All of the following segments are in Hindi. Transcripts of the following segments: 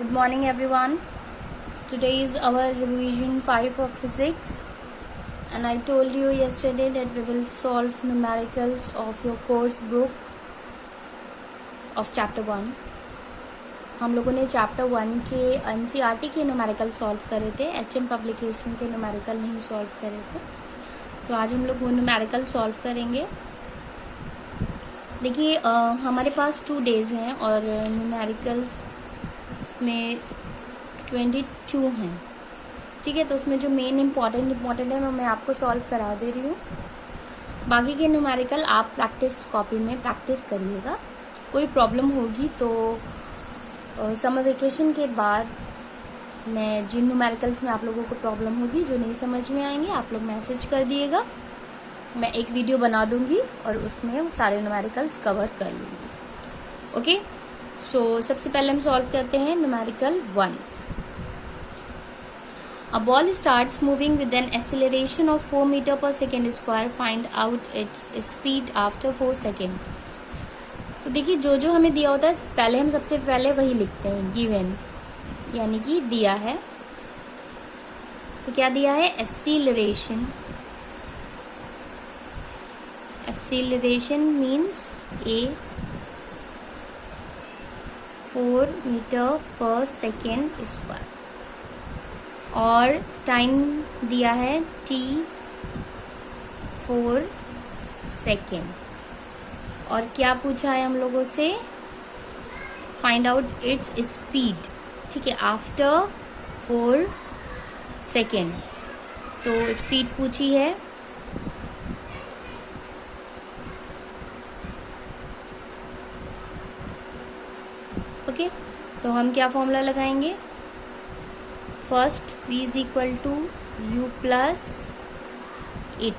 Good morning everyone. Today is our revision 5 of physics and I told you yesterday that we will solve numericals of your course book of chapter 1. हम लोगों ने चैप्टर 1 के एनसीईआरटी के न्यूमेरिकल सॉल्व करे थे, एचएम पब्लिकेशन के न्यूमेरिकल नहीं सॉल्व करे थे. तो आज हम लोग वो न्यूमेरिकल सॉल्व करेंगे. देखिए हमारे पास 2 days हैं और न्यूमेरिकल्स में 22 हैं. ठीक है, तो उसमें जो मेन इम्पॉर्टेंट है वो मैं आपको सॉल्व करा दे रही हूँ. बाकी के न्यूमेरिकल आप प्रैक्टिस कॉपी में प्रैक्टिस करिएगा. कोई प्रॉब्लम होगी तो समर वेकेशन के बाद मैं जिन न्यूमेरिकल्स में आप लोगों को प्रॉब्लम होगी, जो नहीं समझ में आएंगे, आप लोग मैसेज कर दिएगा. मैं एक वीडियो बना दूंगी और उसमें सारे न्यूमेरिकल्स कवर कर लूँगी. ओके, सो सबसे पहले हम सॉल्व करते हैं numerical 1. A ball starts moving with an acceleration of 4 meter per second square. Find out its speed after 4 seconds. तो देखिए जो हमें दिया होता है पहले हम सबसे पहले वही लिखते हैं. गिवन यानी कि दिया है. तो क्या दिया है? Acceleration means a 4 metre per second square और टाइम दिया है t 4 सेकेंड. और क्या पूछा है हम लोगों से? Find out its speed. ठीक है, आफ्टर 4 सेकेंड. तो स्पीड पूछी है. ओके, तो हम क्या फॉर्मूला लगाएंगे? First v is equal to u plus at.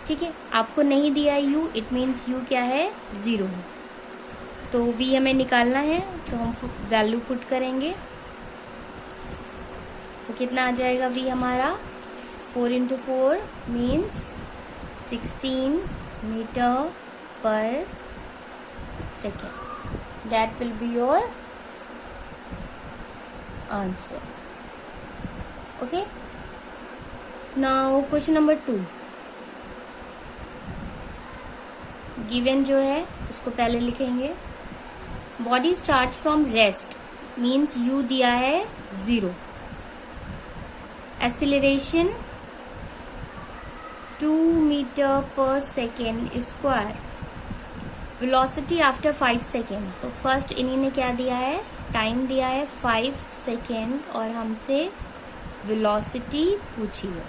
ठीक है, आपको नहीं दिया है u, इट मीन्स u क्या है? 0 है. तो v हमें निकालना है तो हम वैल्यू पुट करेंगे. तो कितना आ जाएगा v हमारा? 4 into 4 means 16 metre per second. That will be your answer. Okay. Now question number 2. Given जो है उसको पहले लिखेंगे. Body starts from rest means u दिया है 0. Acceleration 2 meter per second square. Velocity after 5 second. तो फर्स्ट इन्हीं ने क्या दिया है? टाइम दिया है 5 सेकेंड और हमसे वेलोसिटी पूछी है.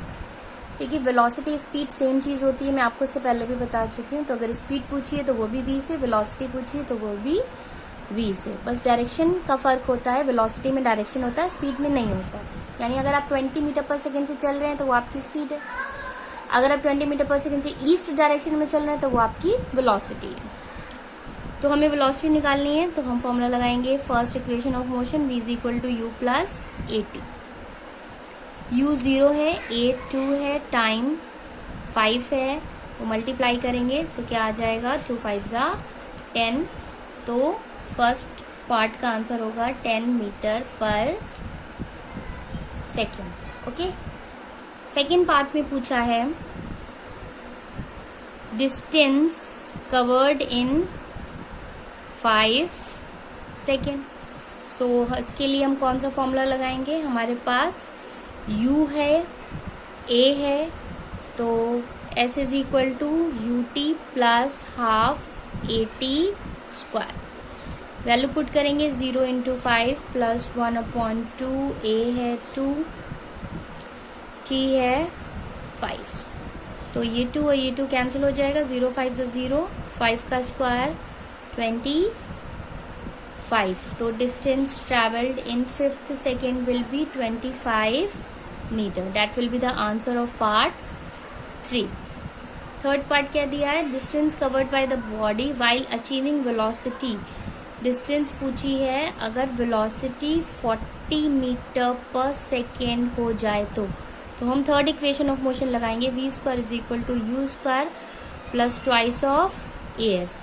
ठीक है, वेलोसिटी स्पीड सेम चीज़ होती है, मैं आपको इससे पहले भी बता चुकी हूँ. तो अगर स्पीड पूछी है तो वो भी v से, वेलोसिटी पूछी है तो वो भी v से. बस डायरेक्शन का फ़र्क होता है. वेलोसिटी में डायरेक्शन होता है, स्पीड में नहीं होता. यानी अगर आप 20 मीटर पर सेकेंड से चल रहे हैं तो वो आपकी स्पीड है. अगर आप 20 मीटर पर सेकेंड से ईस्ट डायरेक्शन में चल रहे हैं तो वो आपकी वेलोसिटी है. तो हमें वेलोसिटी निकालनी है तो हम फॉर्मूला लगाएंगे. First equation of motion v is equal to u plus a t. u 0 है, a 2 है, टाइम 5 है. तो मल्टीप्लाई करेंगे तो क्या आ जाएगा? 2 5 जा 10. तो फर्स्ट पार्ट का आंसर होगा 10 metre per second. Okay, second part में पूछा है डिस्टेंस कवर्ड इन 5 सेकेंड. सो इसके लिए हम कौन सा फॉर्मूला लगाएंगे? हमारे पास u है, a है, तो s is equal to u t plus half a t square. Value put करेंगे. 0 इंटू 5 प्लस 1/2. a है 2, t है 5. तो ये 2 और ये 2 कैंसिल हो जाएगा. 0 5 0, 5 का स्क्वायर 25. तो distance travelled in 5th second will be 25 metre. That will be the answer of part 3. Third part क्या दिया है? Distance covered by the body while achieving velocity. Distance पूछी है अगर वेलोसिटी 40 मीटर पर सेकेंड हो जाए तो हम थर्ड इक्वेशन ऑफ मोशन लगाएंगे. v square is equal to u square plus twice of a s.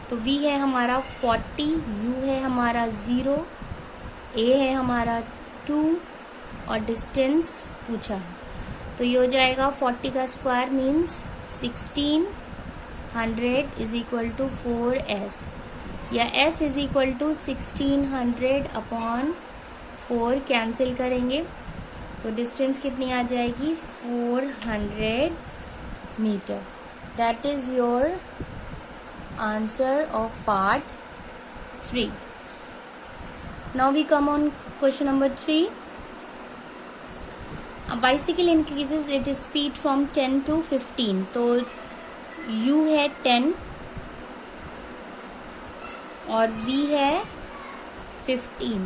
तो v है हमारा 40, u है हमारा 0, ए है हमारा 2 और डिस्टेंस पूछा है, तो ये हो जाएगा 40 का square means 1600 is equal to 4s, या s is equal to 1600 upon 4 cancel करेंगे तो डिस्टेंस कितनी आ जाएगी 400 metre. That is your answer of part 3. Now we come on question number 3. A bicycle increases its speed from 10 to 15. तो u है 10 और v है 15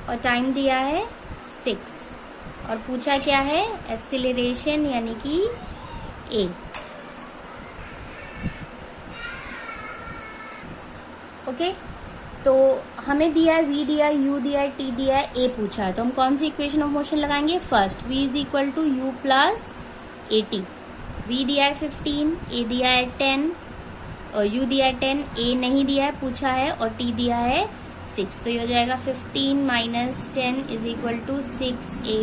और टाइम दिया है 6 और पूछा क्या है एक्सीलरेशन यानी कि a. ओके, तो हमें दिया है v दिया है u दिया है t दिया है a पूछा है, तो हम कौन सी इक्वेशन ऑफ मोशन लगाएंगे. First v is equal to u plus a t. v दिया है 15, a दिया है 10 और u दिया है 10, a नहीं दिया है पूछा है और t दिया है 6. तो ये हो जाएगा 15 minus 10 is equal to 6a,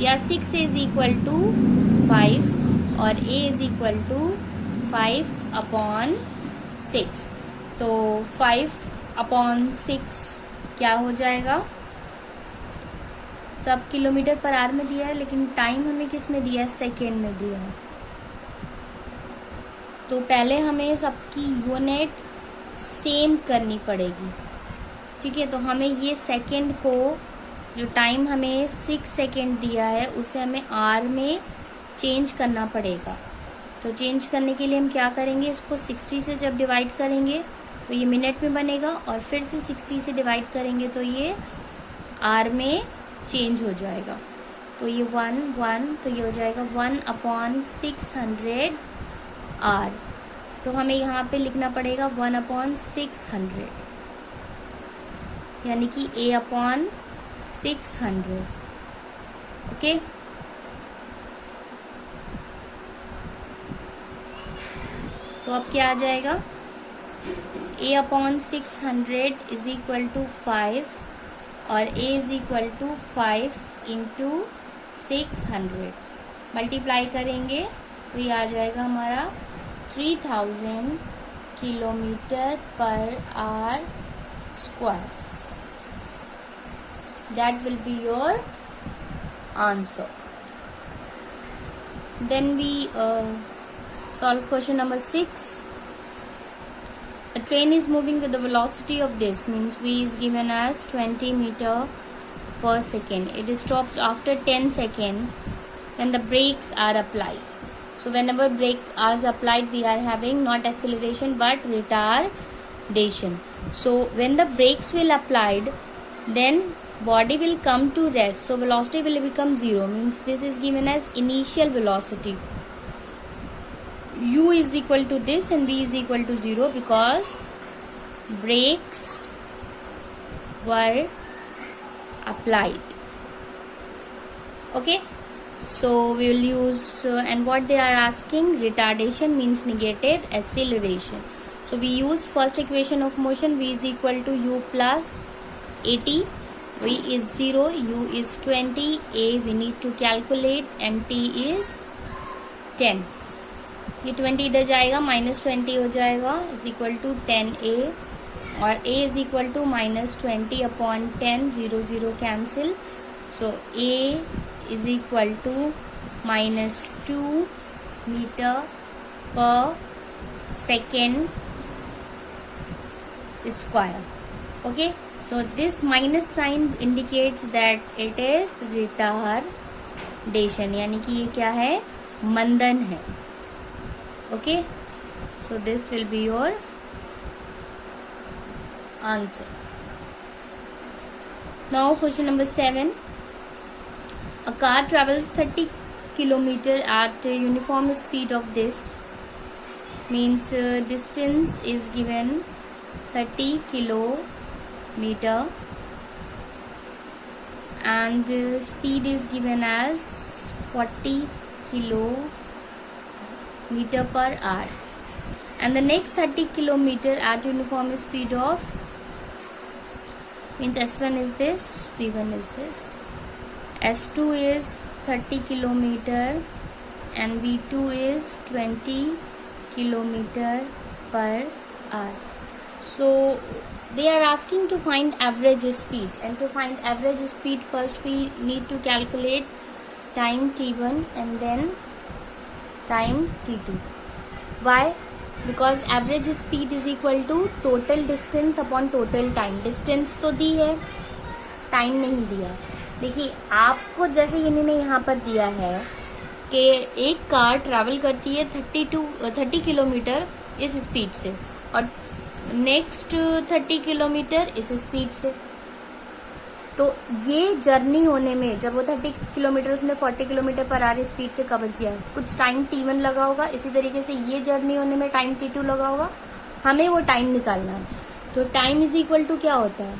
या 6 इज इक्वल टू 5 और a is equal to 5 upon 6. तो 5 अपॉन 6 क्या हो जाएगा, सब किलोमीटर पर आवर में दिया है लेकिन टाइम हमें किस में दिया है, सेकेंड में दिया है. तो पहले हमें सबकी यूनिट सेम करनी पड़ेगी. ठीक है, तो हमें ये सेकेंड को, जो टाइम हमें 6 सेकेंड दिया है उसे हमें आवर में चेंज करना पड़ेगा. तो चेंज करने के लिए हम क्या करेंगे, इसको 60 से जब डिवाइड करेंगे तो ये मिनट में बनेगा और फिर से 60 से डिवाइड करेंगे तो ये आर में चेंज हो जाएगा. तो ये 1 तो ये हो जाएगा 1/600 आर. तो हमें यहाँ पे लिखना पड़ेगा 1/600 यानी कि a/600. ओके, तो अब क्या आ जाएगा, a/600 इज इक्वल टू 5 और a is equal to 5 into 600 multiply करेंगे तो ये आ जाएगा हमारा 3000 kilometre per hour square. That will be your answer. Then we solve question number 6. A train is moving with the velocity of this, means v is given as 20 meter per second. It stops after 10 seconds when the brakes are applied. So whenever brake is applied, we are having not acceleration but retardation. So when the brakes will applied, then body will come to rest. So velocity will become 0, means this is given as initial velocity. U is equal to this and V is equal to 0 because brakes were applied. Okay, so we will use and what they are asking, retardation means negative acceleration. So we use first equation of motion, V is equal to U plus AT. V is 0, U is 20, A we need to calculate and T is 10. ये 20 इधर जाएगा, -20 हो जाएगा इज इक्वल टू 10a और a is equal to -20 upon 10, 0 cancel. So a is equal to -2 metre per second square. Okay, so this minus sign indicates that it is retardation, यानी कि ये क्या है, मंदन है. Okay, so this will be your answer. Now question number 7. A car travels 30 kilometer at uniform speed of this, means distance is given 30 kilometer and speed is given as 40 kilometer per hour, and the next 30 kilometer at uniform speed of means S1 is this, V1 is this. S2 is 30 kilometer and V2 is 20 kilometer per hour. So they are asking to find average speed, and to find average speed first we need to calculate time t1 and then time t2. Why? Because average speed is equal to total distance upon total time. Distance तो दी है, टाइम नहीं दिया. देखिए आपको जैसे इन्होंने यहाँ पर दिया है कि एक कार ट्रैवल करती है 30 किलोमीटर इस स्पीड से और नेक्स्ट 30 किलोमीटर इस स्पीड से. तो ये जर्नी होने में जब वो 30 किलोमीटर उसने 40 किलोमीटर पर आवर स्पीड से कवर किया है, कुछ टाइम t1 लगा होगा. इसी तरीके से ये जर्नी होने में टाइम t2 लगा होगा. हमें वो टाइम निकालना है. तो टाइम इज इक्वल टू क्या होता है?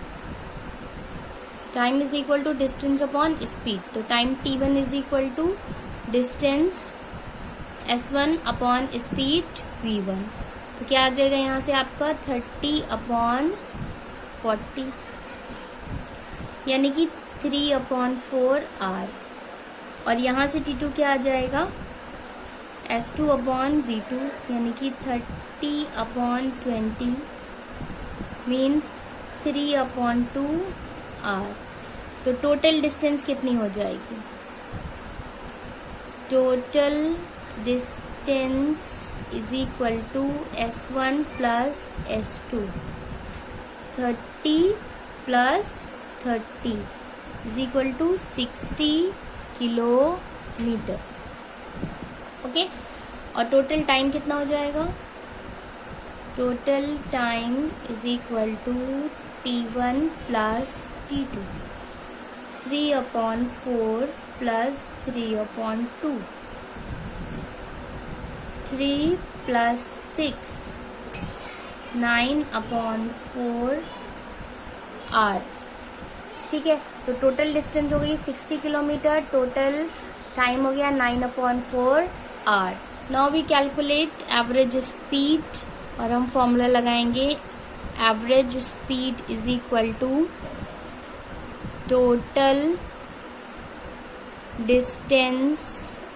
Time is equal to distance upon speed. तो time t1 is equal to distance s1 upon speed v1. तो क्या आ जाएगा यहाँ से आपका 30 अपॉन 40 यानी कि 3/4 आर. और यहाँ से t2 क्या आ जाएगा? S2 अपॉन V2 यानी कि 30/20 मीन्स 3/2 आर. तो टोटल डिस्टेंस कितनी हो जाएगी? Total distance is equal to S1 plus S2. 30 plus 30 is equal to 60 kilometre. Okay. और टोटल टाइम कितना हो जाएगा? Total time is equal to t1 plus t2. 3/4 plus 3/2. 3 plus 6 9/4 hour. ठीक है. तो टोटल डिस्टेंस हो गई 60 किलोमीटर, टोटल टाइम हो गया 9/4 hour. Now we calculate average speed और हम फॉर्मूला लगाएंगे. Average speed is equal to total distance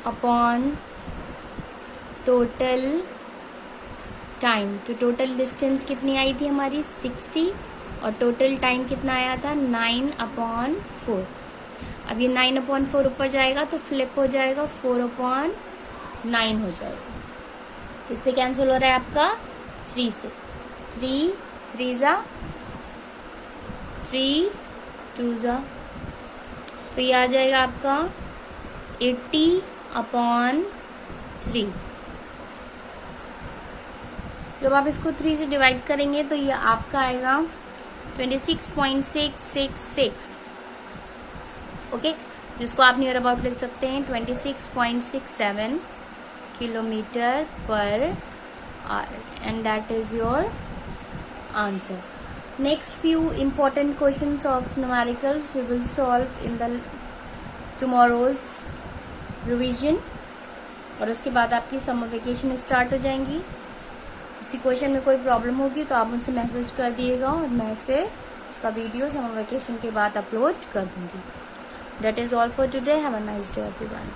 upon total time. तो टोटल डिस्टेंस कितनी आई थी हमारी? 60 और टोटल टाइम कितना आया था? 9/4. अब ये 9/4 ऊपर जाएगा तो फ्लिप हो जाएगा 4/9 हो जाएगा. इससे कैंसिल हो रहा है आपका 3 से. 3 3 3 2 तो ये आ जाएगा आपका 80/3. जब आप इसको 3 से डिवाइड करेंगे तो ये आपका आएगा 26.666. ओके. जिसको आप नियर अबाउट लिख सकते हैं 26.67 kilometre per hour. And that is your answer. Next few important questions of numericals we will solve in the tomorrow's revision. और उसके बाद आपकी समर वेकेशन स्टार्ट हो जाएंगी. किसी क्वेश्चन में कोई प्रॉब्लम होगी तो आप मुझसे मैसेज कर दिएगा और मैं फिर उसका वीडियो समर वेकेशन के बाद अपलोड कर दूंगी. That is all for today. Have a nice day everyone.